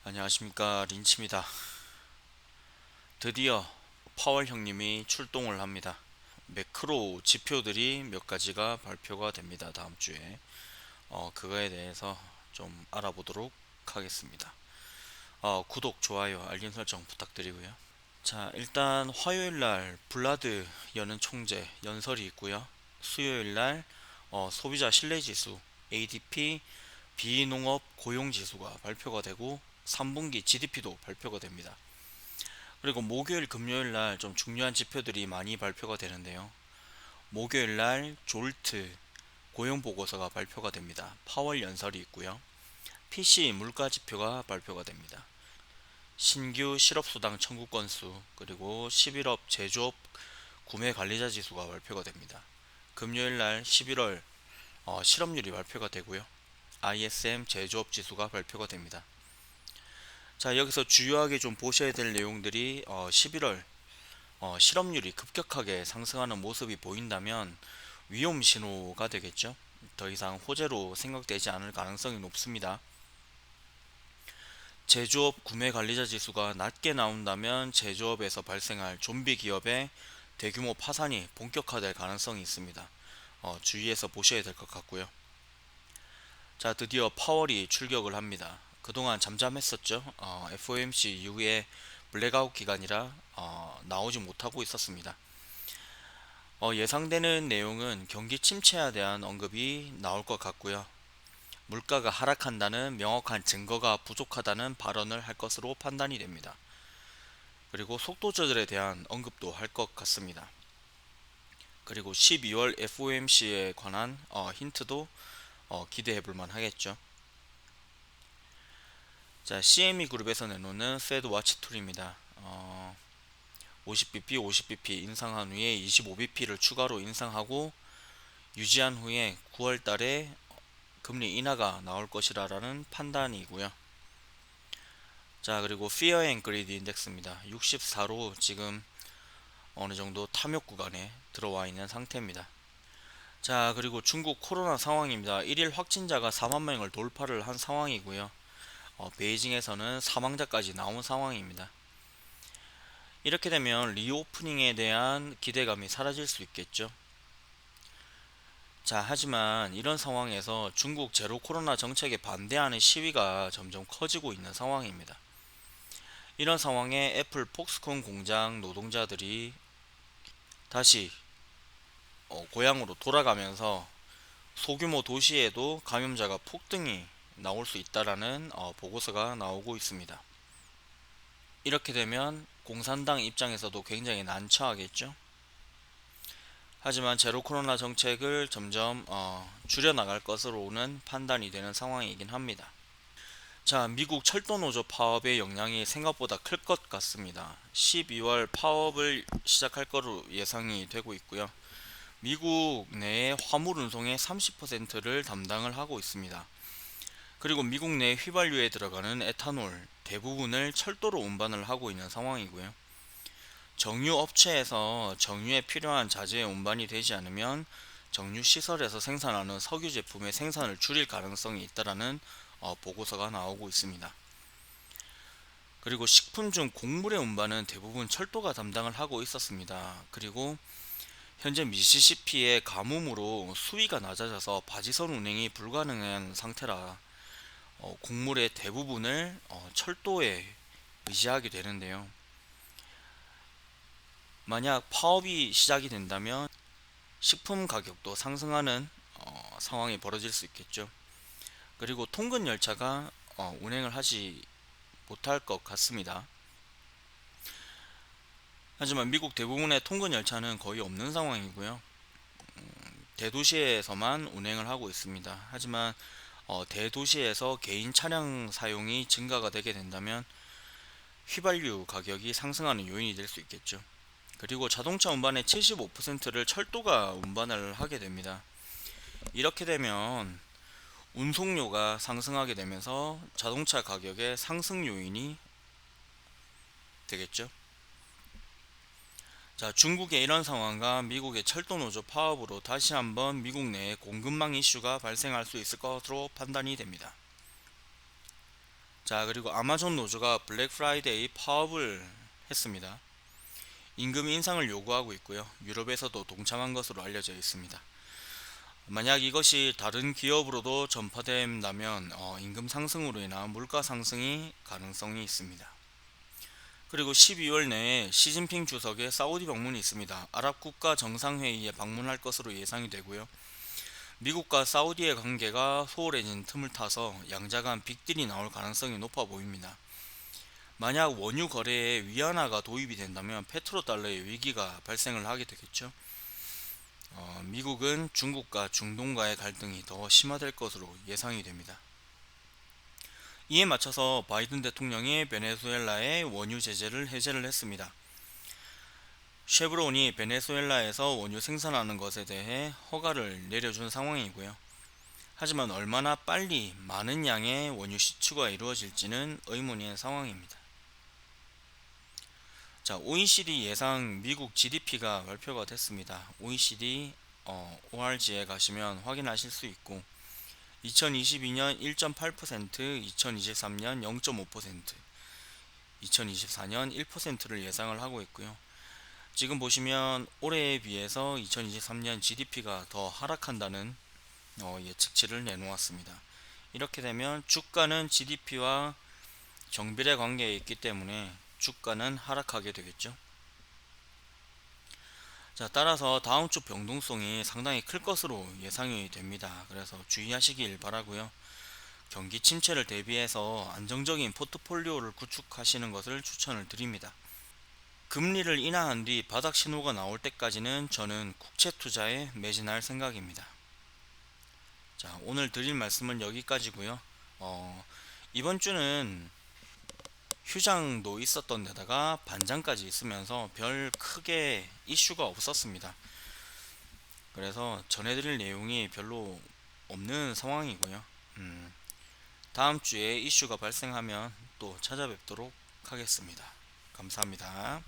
안녕하십니까, 린치입니다. 드디어 파월 형님이 출동을 합니다. 매크로 지표들이 몇 가지가 발표가 됩니다. 다음 주에 그거에 대해서 좀 알아보도록 하겠습니다. 구독, 좋아요, 알림 설정 부탁드리고요. 자, 일단 화요일 날 블라드 여는 총재 연설이 있고요. 수요일 날 소비자 신뢰지수 ADP 비농업 고용지수가 발표가 되고 3분기 GDP도 발표가 됩니다. 그리고 목요일, 금요일 날 좀 중요한 지표들이 많이 발표가 되는데요. 목요일 날 졸트 고용 보고서가 발표가 됩니다. 파월 연설이 있고요. PC 물가 지표가 발표가 됩니다. 신규 실업수당 청구 건수 그리고 11업 제조업 구매 관리자 지수가 발표가 됩니다. 금요일 날 11월 실업률이 발표가 되고요. ISM 제조업 지수가 발표가 됩니다. 자, 여기서 주요하게 좀 보셔야 될 내용들이 11월 실업률이 급격하게 상승하는 모습이 보인다면 위험 신호가 되겠죠. 더 이상 호재로 생각되지 않을 가능성이 높습니다. 제조업 구매 관리자 지수가 낮게 나온다면 제조업에서 발생할 좀비 기업의 대규모 파산이 본격화될 가능성이 있습니다. 주의해서 보셔야 될 것 같고요. 자, 드디어 파월이 출격을 합니다. 그동안 잠잠했었죠. FOMC 이후에 블랙아웃 기간이라 나오지 못하고 있었습니다. 예상되는 내용은 경기 침체에 대한 언급이 나올 것 같고요. 물가가 하락한다는 명확한 증거가 부족하다는 발언을 할 것으로 판단이 됩니다. 그리고 속도 조절에 대한 언급도 할 것 같습니다. 그리고 12월 FOMC에 관한 힌트도 기대해 볼만 하겠죠. 자, CME 그룹에서 내놓는 페드 와치 툴입니다. 50bp, 50bp 인상한 후에 25bp를 추가로 인상하고 유지한 후에 9월 달에 금리 인하가 나올 것이라는 판단이고요. 자, 그리고 Fear and Greed 인덱스입니다. 64로 지금 어느 정도 탐욕 구간에 들어와 있는 상태입니다. 자, 그리고 중국 코로나 상황입니다. 1일 확진자가 4만 명을 돌파를 한 상황이고요. 베이징에서는 사망자까지 나온 상황입니다. 이렇게 되면 리오프닝에 대한 기대감이 사라질 수 있겠죠. 자, 하지만 이런 상황에서 중국 제로 코로나 정책에 반대하는 시위가 점점 커지고 있는 상황입니다. 이런 상황에 애플 폭스콘 공장 노동자들이 다시 고향으로 돌아가면서 소규모 도시에도 감염자가 폭등이 나올 수 있다라는 보고서가 나오고 있습니다. 이렇게 되면 공산당 입장에서도 굉장히 난처하겠죠. 하지만 제로 코로나 정책을 점점 줄여나갈 것으로는 판단이 되는 상황이긴 합니다. 자, 미국 철도노조 파업의 영향이 생각보다 클 것 같습니다. 12월 파업을 시작할 거로 예상이 되고 있고요. 미국 내의 화물 운송의 30%를 담당을 하고 있습니다. 그리고 미국 내 휘발유에 들어가는 에탄올 대부분을 철도로 운반을 하고 있는 상황이고요. 정유 업체에서 정유에 필요한 자재의 운반이 되지 않으면 정유 시설에서 생산하는 석유 제품의 생산을 줄일 가능성이 있다라는 보고서가 나오고 있습니다. 그리고 식품 중 곡물의 운반은 대부분 철도가 담당을 하고 있었습니다. 그리고 현재 미시시피의 가뭄으로 수위가 낮아져서 바지선 운행이 불가능한 상태라 곡물의 대부분을 철도에 의지하게 되는데요. 만약 파업이 시작이 된다면 식품 가격도 상승하는 상황이 벌어질 수 있겠죠. 그리고 통근 열차가 운행을 하지 못할 것 같습니다. 하지만 미국 대부분의 통근 열차는 거의 없는 상황이고요. 대도시에서만 운행을 하고 있습니다. 하지만 대도시에서 개인 차량 사용이 증가가 되게 된다면 휘발유 가격이 상승하는 요인이 될 수 있겠죠. 그리고 자동차 운반의 75%를 철도가 운반을 하게 됩니다. 이렇게 되면 운송료가 상승하게 되면서 자동차 가격의 상승 요인이 되겠죠. 자, 중국의 이런 상황과 미국의 철도 노조 파업으로 다시 한번 미국 내에 공급망 이슈가 발생할 수 있을 것으로 판단이 됩니다. 자, 그리고 아마존 노조가 블랙 프라이데이 파업을 했습니다. 임금 인상을 요구하고 있고요. 유럽에서도 동참한 것으로 알려져 있습니다. 만약 이것이 다른 기업으로도 전파된다면 임금 상승으로 인한 물가 상승이 가능성이 있습니다. 그리고 12월 내에 시진핑 주석의 사우디 방문이 있습니다. 아랍 국가 정상회의에 방문할 것으로 예상이 되고요. 미국과 사우디의 관계가 소홀해진 틈을 타서 양자 간 빅딜이 나올 가능성이 높아 보입니다. 만약 원유 거래에 위안화가 도입이 된다면 페트로달러의 위기가 발생을 하게 되겠죠. 미국은 중국과 중동과의 갈등이 더 심화될 것으로 예상이 됩니다. 이에 맞춰서 바이든 대통령이 베네수엘라의 원유 제재를 해제를 했습니다. 쉐브론이 베네수엘라에서 원유 생산하는 것에 대해 허가를 내려준 상황이고요. 하지만 얼마나 빨리 많은 양의 원유 시추가 이루어질지는 의문인 상황입니다. 자, OECD 예상 미국 GDP가 발표가 됐습니다. OECD ORG에 가시면 확인하실 수 있고 2022년 1.8%, 2023년 0.5%, 2024년 1%를 예상을 하고 있고요. 지금 보시면 올해에 비해서 2023년 GDP가 더 하락한다는 예측치를 내놓았습니다. 이렇게 되면 주가는 GDP와 정비례 관계에 있기 때문에 주가는 하락하게 되겠죠. 자, 따라서 다음 주 변동성이 상당히 클 것으로 예상이 됩니다. 그래서 주의하시길 바라고요. 경기 침체를 대비해서 안정적인 포트폴리오를 구축하시는 것을 추천을 드립니다. 금리를 인하한 뒤 바닥 신호가 나올 때까지는 저는 국채 투자에 매진할 생각입니다. 자, 오늘 드릴 말씀은 여기까지고요. 이번 주는 휴장도 있었던 데다가 반장까지 있으면서 별 크게 이슈가 없었습니다. 그래서 전해드릴 내용이 별로 없는 상황이고요. 다음 주에 이슈가 발생하면 또 찾아뵙도록 하겠습니다. 감사합니다.